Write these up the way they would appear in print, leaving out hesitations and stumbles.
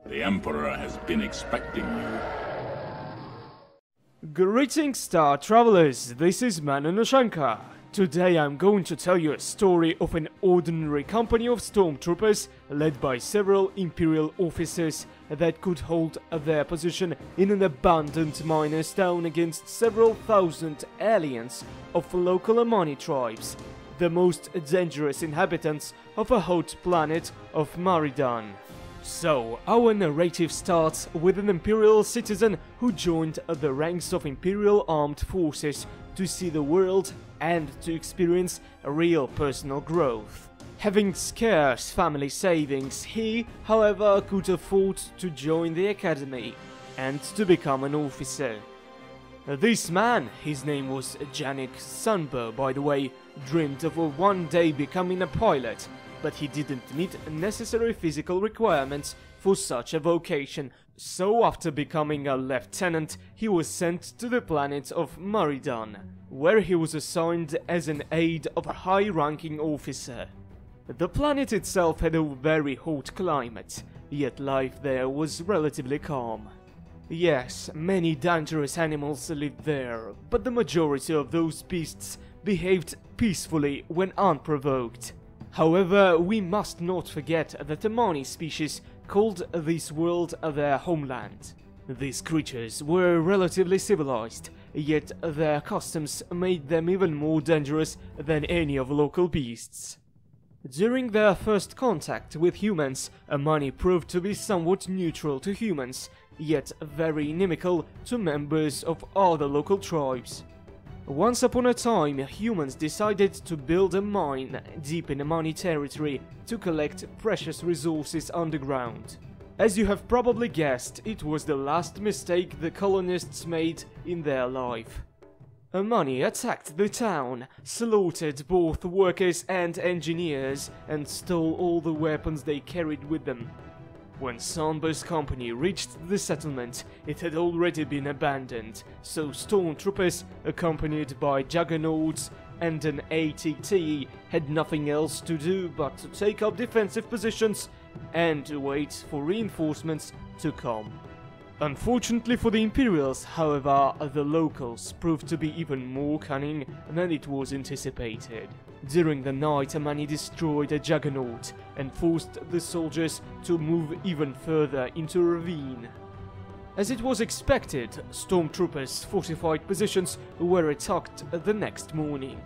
The Emperor has been expecting you. Greetings, Star Travelers, this is Man and Ushanka. Today I'm going to tell you a story of an ordinary company of Stormtroopers led by several Imperial officers that could hold their position in an abandoned miner's town against several thousand aliens of local Amani tribes, the most dangerous inhabitants of a hot planet of Maridun. So, our narrative starts with an Imperial citizen who joined the ranks of Imperial armed forces to see the world and to experience real personal growth. Having scarce family savings, he, however, could afford to join the academy and to become an officer. This man, his name was Janik Sunber by the way, dreamed of one day becoming a pilot, but he didn't meet necessary physical requirements for such a vocation, so after becoming a lieutenant, he was sent to the planet of Maridun, where he was assigned as an aide of a high-ranking officer. The planet itself had a very hot climate, yet life there was relatively calm. Yes, many dangerous animals lived there, but the majority of those beasts behaved peacefully when unprovoked. However, we must not forget that the Amani species called this world their homeland. These creatures were relatively civilized, yet their customs made them even more dangerous than any of local beasts. During their first contact with humans, Amani proved to be somewhat neutral to humans, yet very inimical to members of other local tribes. Once upon a time, humans decided to build a mine deep in Amani territory to collect precious resources underground. As you have probably guessed, it was the last mistake the colonists made in their life. Amani attacked the town, slaughtered both workers and engineers, and stole all the weapons they carried with them. When Sunber's company reached the settlement, it had already been abandoned, so Stormtroopers, accompanied by Juggernauts and an ATT, had nothing else to do but to take up defensive positions and to wait for reinforcements to come. Unfortunately for the Imperials, however, the locals proved to be even more cunning than it was anticipated. During the night, Amani destroyed a Juggernaut and forced the soldiers to move even further into a ravine. As it was expected, Stormtroopers' fortified positions were attacked the next morning.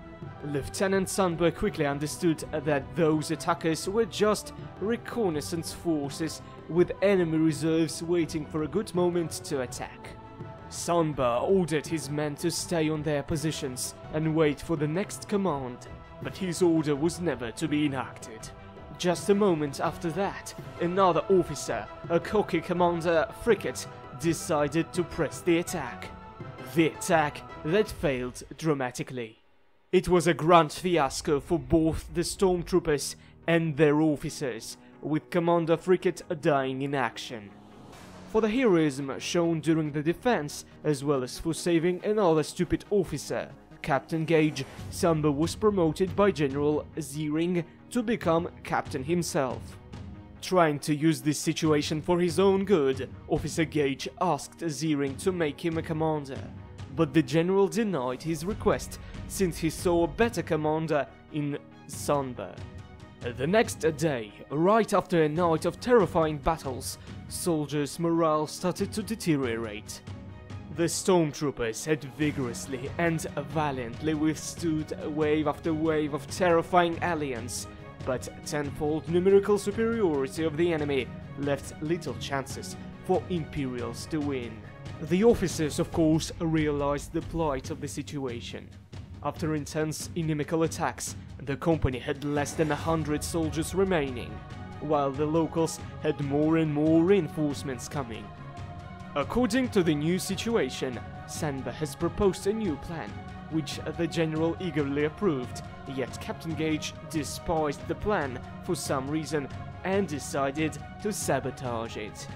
Lieutenant Sunber quickly understood that those attackers were just reconnaissance forces with enemy reserves waiting for a good moment to attack. Sunber ordered his men to stay on their positions and wait for the next command, but his order was never to be enacted. Just a moment after that, another officer, a cocky commander, Frickett, decided to press the attack. The attack that failed dramatically. It was a grand fiasco for both the Stormtroopers and their officers, with Commander Frickett dying in action. For the heroism shown during the defense, as well as for saving another stupid officer, Captain Gage, Sunber was promoted by General Ziering to become captain himself. Trying to use this situation for his own good, Officer Gage asked Ziering to make him a commander, but the general denied his request since he saw a better commander in Sunber. The next day, right after a night of terrifying battles, soldiers' morale started to deteriorate. The Stormtroopers had vigorously and valiantly withstood wave after wave of terrifying aliens, but tenfold numerical superiority of the enemy left little chances for Imperials to win. The officers, of course, realized the plight of the situation. After intense inimical attacks, the company had less than 100 soldiers remaining, while the locals had more and more reinforcements coming. According to the new situation, Sunber has proposed a new plan, which the general eagerly approved, yet Captain Gage despised the plan for some reason and decided to sabotage it.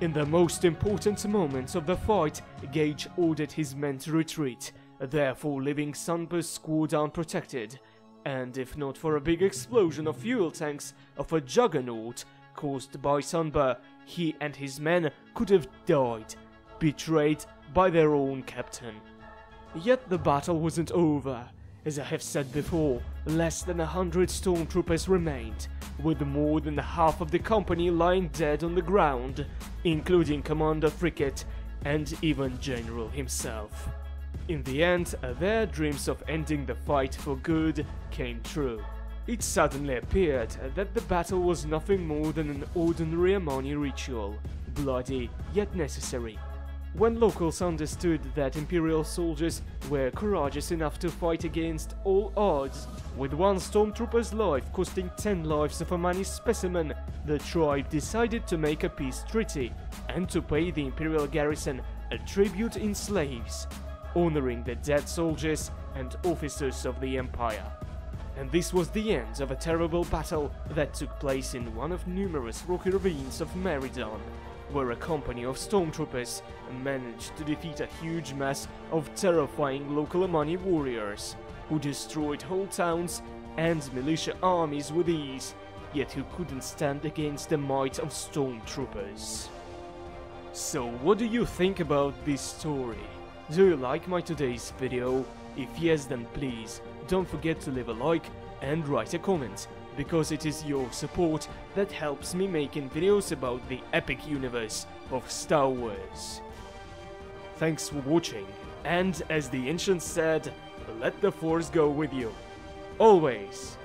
In the most important moments of the fight, Gage ordered his men to retreat, therefore leaving Sunber's squad unprotected, and if not for a big explosion of fuel tanks of a Juggernaut caused by Sunber, he and his men could have died, betrayed by their own captain. Yet the battle wasn't over. As I have said before, less than 100 stormtroopers remained, with more than half of the company lying dead on the ground, including Commander Frickett and even General himself. In the end, their dreams of ending the fight for good came true. It suddenly appeared that the battle was nothing more than an ordinary Amani ritual, bloody yet necessary. When locals understood that Imperial soldiers were courageous enough to fight against all odds, with one Stormtrooper's life costing 10 lives of Amani specimen, the tribe decided to make a peace treaty and to pay the Imperial garrison a tribute in slaves, honoring the dead soldiers and officers of the Empire. And this was the end of a terrible battle that took place in one of numerous rocky ravines of Maridun, where a company of Stormtroopers managed to defeat a huge mass of terrifying local Amani warriors, who destroyed whole towns and militia armies with ease, yet who couldn't stand against the might of Stormtroopers. So what do you think about this story? Do you like my today's video? If yes, then please don't forget to leave a like and write a comment, because it is your support that helps me making videos about the epic universe of Star Wars. Thanks for watching, and as the ancients said, let the Force go with you. Always.